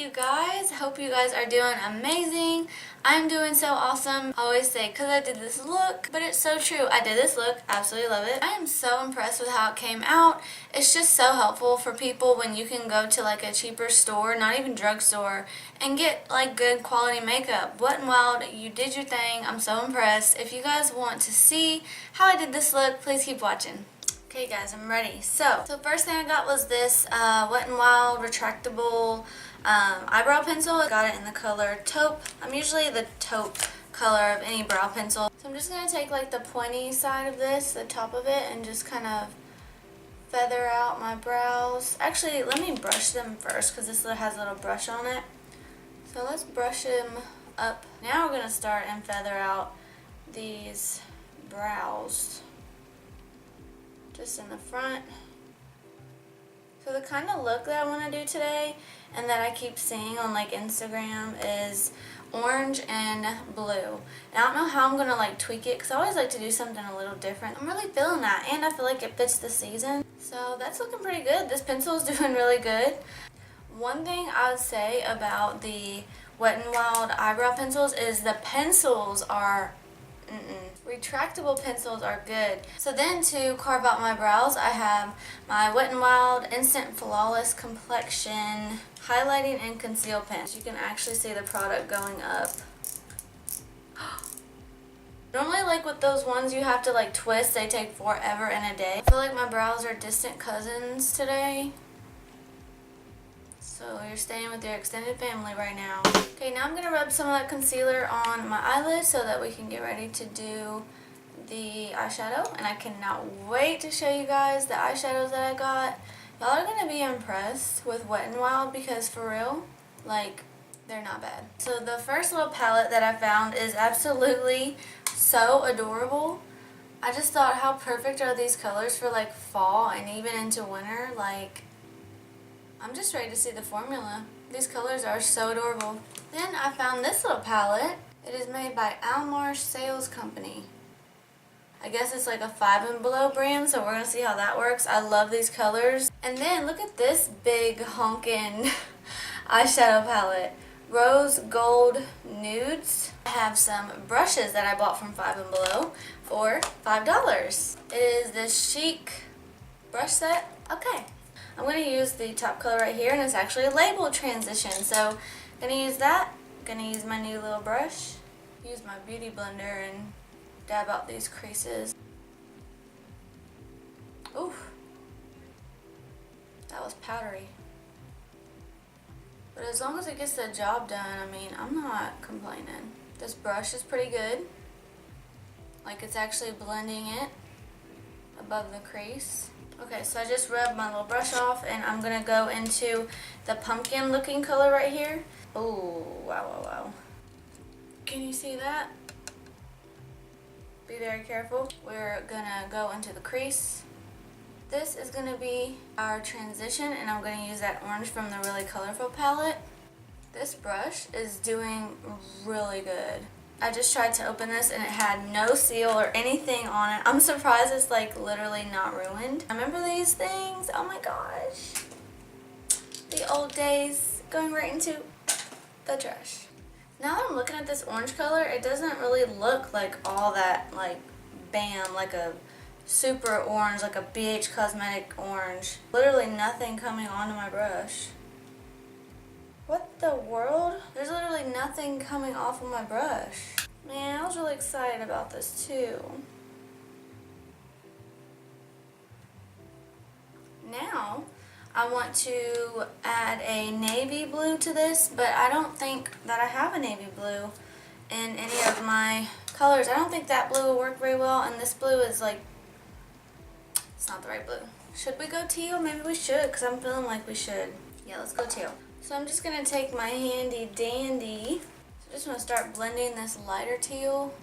you guys. Hope you guys are doing amazing. I'm doing so awesome. I always say because I did this look, but it's so true. I did this look. Absolutely love it. I am so impressed with how it came out. It's just so helpful for people when you can go to like a cheaper store, not even drugstore, and get like good quality makeup. Wet n Wild, you did your thing. I'm so impressed. If you guys want to see how I did this look, please keep watching. Okay guys, I'm ready. So first thing I got was this Wet n Wild retractable eyebrow pencil. I got it in the color taupe. I'm usually the taupe color of any brow pencil. So I'm just going to take like the pointy side of this, the top of it, and just kind of feather out my brows. Actually, let me brush them first because this has a little brush on it. So let's brush them up. Now we're going to start and feather out these brows. Just in the front. So the kind of look that I want to do today and that I keep seeing on like Instagram is orange and blue. And I don't know how I'm going to like tweak it because I always like to do something a little different. I'm really feeling that and I feel like it fits the season. So that's looking pretty good. This pencil is doing really good. One thing I would say about the Wet n Wild eyebrow pencils is the pencils are retractable pencils are good. So then to carve out my brows, I have my Wet n Wild Instant Flawless Complexion Highlighting and Conceal Pen. You can actually see the product going up. Normally like with those ones you have to like twist, they take forever and a day. I feel like my brows are distant cousins today. So you're staying with your extended family right now. Okay, now I'm going to rub some of that concealer on my eyelids so that we can get ready to do the eyeshadow. And I cannot wait to show you guys the eyeshadows that I got. Y'all are going to be impressed with Wet n Wild because for real, like, they're not bad. So the first little palette that I found is absolutely so adorable. I just thought how perfect are these colors for like fall and even into winter. Like, I'm just ready to see the formula. These colors are so adorable. Then I found this little palette. It is made by Almarsh Sales Company. I guess it's like a 5 and Below brand, so we're going to see how that works. I love these colors. And then look at this big honkin' eyeshadow palette. Rose Gold Nudes. I have some brushes that I bought from 5 and Below for $5. It is this chic brush set. Okay. I'm going to use the top color right here, and it's actually a label transition. So I'm going to use that. I'm going to use my new little brush. Use my beauty blender and dab out these creases. Oof. That was powdery. But as long as it gets the job done, I mean, I'm not complaining. This brush is pretty good. Like it's actually blending it above the crease. Okay, so I just rubbed my little brush off and I'm going to go into the pumpkin looking color right here. Oh, wow, wow, wow. Can you see that? Be very careful. We're going to go into the crease. This is going to be our transition and I'm going to use that orange from the Really Colorful palette. This brush is doing really good. I just tried to open this and it had no seal or anything on it. I'm surprised it's like literally not ruined. I remember these things. Oh my gosh. The old days going right into the trash. Now that I'm looking at this orange color, it doesn't really look like all that like bam, like a super orange, like a BH Cosmetic orange. Literally nothing coming onto my brush. What the world? There's literally nothing coming off of my brush. Man, I was really excited about this too. Now, I want to add a navy blue to this, but I don't think that I have a navy blue in any of my colors. I don't think that blue will work very well, and this blue is like, it's not the right blue. Should we go teal? Maybe we should, because I'm feeling like we should. Yeah, let's go teal. So I'm just going to take my handy dandy. So I just want to start blending this lighter teal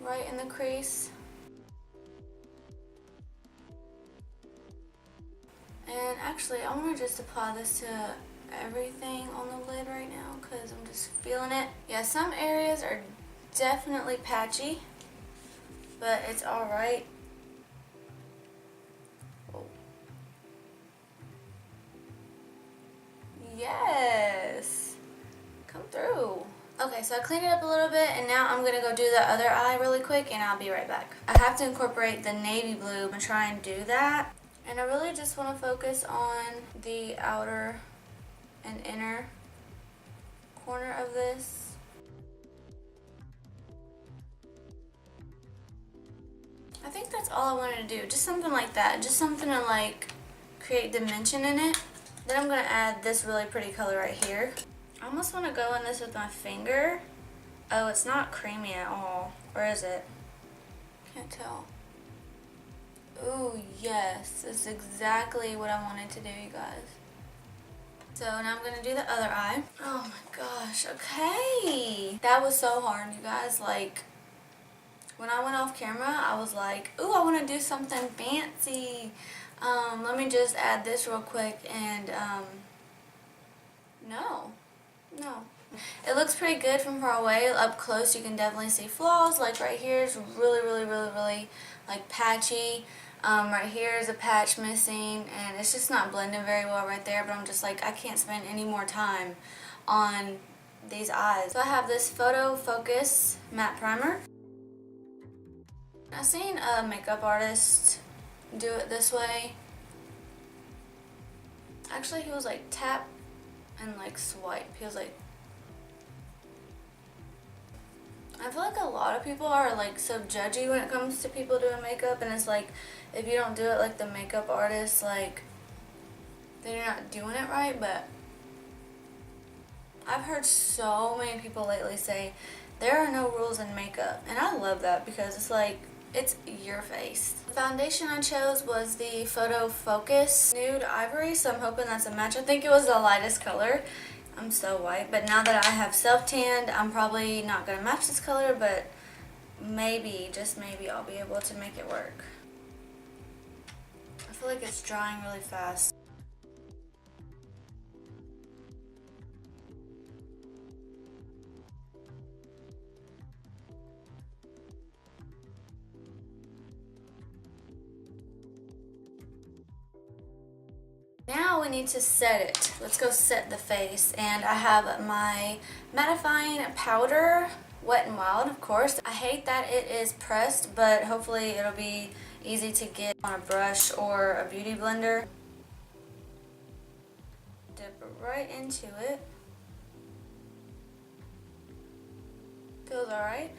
right in the crease. And actually, I want to just apply this to everything on the lid right now because I'm just feeling it. Yeah, some areas are definitely patchy, but it's alright. Yes! Okay, so I cleaned it up a little bit, and now I'm going to go do the other eye really quick, and I'll be right back. I have to incorporate the navy blue and try and do that. And I really just want to focus on the outer and inner corner of this. I think that's all I wanted to do. Just something like that. Just something to like create dimension in it. Then I'm going to add this really pretty color right here. I almost want to go in this with my finger. Oh, it's not creamy at all. Or is it? Can't tell. Ooh, yes. This is exactly what I wanted to do, you guys. So now I'm going to do the other eye. Oh my gosh. Okay. That was so hard, you guys. Like, when I went off camera, I was like, ooh, I want to do something fancy. Let me just add this real quick and, no. It looks pretty good from far away. Up close, you can definitely see flaws. Like right here is really, like patchy. Right here is a patch missing, and it's just not blending very well right there, but I'm just like, I can't spend any more time on these eyes. So I have this Photo Focus Matte Primer. I've seen a makeup artist do it this way. Actually, he was like tap and like swipe. He was like, I feel like a lot of people are like so judgy when it comes to people doing makeup, and it's like, if you don't do it like the makeup artist, like, then you're not doing it right. But I've heard so many people lately say there are no rules in makeup, and I love that because it's like, it's your face. The foundation I chose was the Photo Focus Nude Ivory, so I'm hoping that's a match. I think it was the lightest color. I'm so white, but now that I have self-tanned, I'm probably not going to match this color, but maybe, just maybe, I'll be able to make it work. I feel like it's drying really fast. Now we need to set it. Let's go set the face. And I have my mattifying powder, Wet n Wild, of course. I hate that it is pressed, but hopefully it'll be easy to get on a brush or a beauty blender. Dip right into it. Feels alright.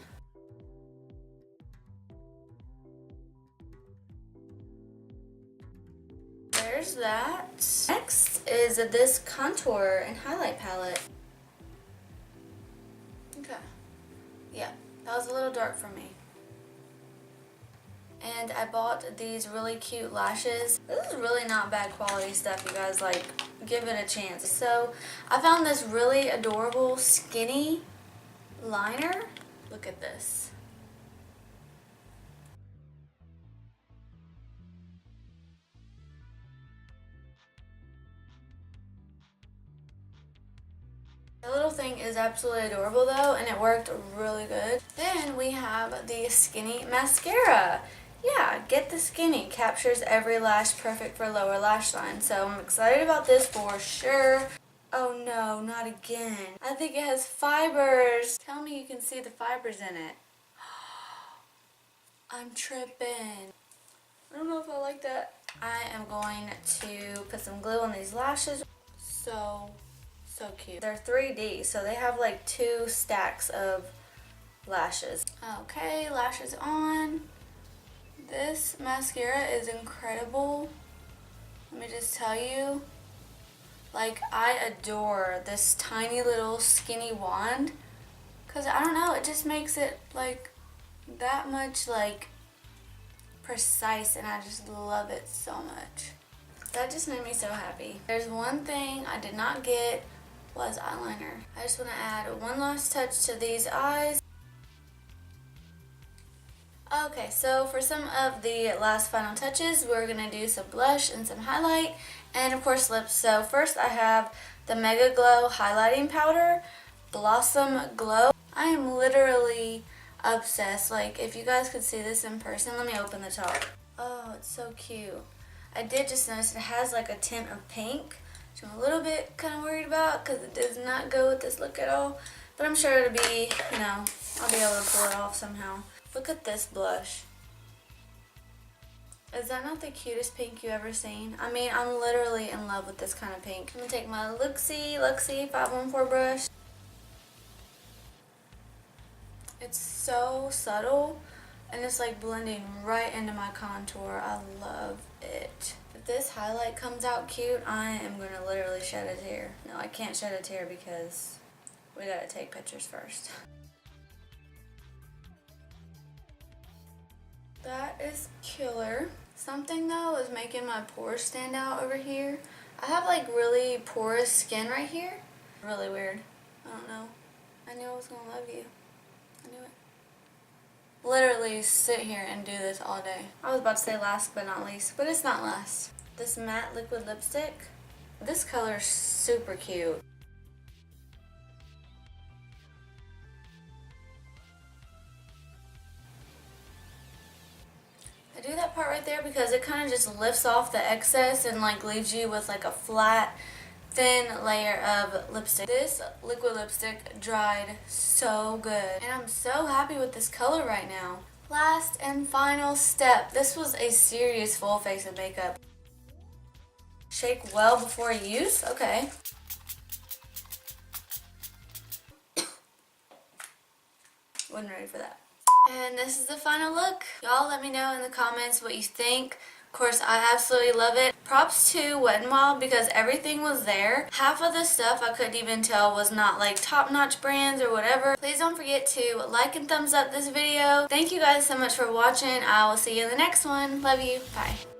There's that. Next is this contour and highlight palette. Okay. Yeah, that was a little dark for me. And I bought these really cute lashes. This is really not bad quality stuff, you guys. Like, give it a chance. So, I found this really adorable skinny liner. Look at this. The little thing is absolutely adorable though, and it worked really good. Then we have the Skinny Mascara. Yeah, get the skinny. Captures every lash, perfect for lower lash line. So I'm excited about this for sure. Oh no, not again. I think it has fibers. Tell me you can see the fibers in it. I'm tripping. I don't know if I like that. I am going to put some glue on these lashes. So cute. They're 3D, so they have like 2 stacks of lashes. Okay, lashes on. This mascara is incredible. Let me just tell you. Like, I adore this tiny little skinny wand. Because, I don't know, it just makes it like that much like precise, and I just love it so much. That just made me so happy. There's one thing I did not get was eyeliner. I just want to add one last touch to these eyes. Okay, so for some of the last final touches, we're going to do some blush and some highlight, and of course lips. So first I have the Mega Glow Highlighting Powder, Blossom Glow. I am literally obsessed. Like, if you guys could see this in person, let me open the top. Oh, it's so cute. I did just notice it has like a tint of pink, which I'm a little bit kind of worried about because it does not go with this look at all. But I'm sure it'll be, you know, I'll be able to pull it off somehow. Look at this blush. Is that not the cutest pink you ever seen? I mean, I'm literally in love with this kind of pink. I'm gonna take my Luxie 514 brush. It's so subtle and it's like blending right into my contour. I love it. If this highlight comes out cute, I am gonna literally shed a tear. No, I can't shed a tear because we gotta take pictures first. That is killer. Something though is making my pores stand out over here. I have like really porous skin right here. Really weird. I don't know. I knew I was gonna love you. I knew it. Literally sit here and do this all day. I was about to say last but not least, but it's not last. This matte liquid lipstick. This color is super cute. I do that part right there because it kind of just lifts off the excess and like leaves you with like a flat, thin layer of lipstick. This liquid lipstick dried so good and I'm so happy with this color right now. Last and final step. This was a serious full face of makeup. Shake well before use? Okay. Wasn't ready for that. And this is the final look. Y'all let me know in the comments what you think. Of course, I absolutely love it. Props to Wet n Wild because everything was there. Half of the stuff I couldn't even tell was not like top-notch brands or whatever. Please don't forget to like and thumbs up this video. Thank you guys so much for watching. I will see you in the next one. Love you. Bye.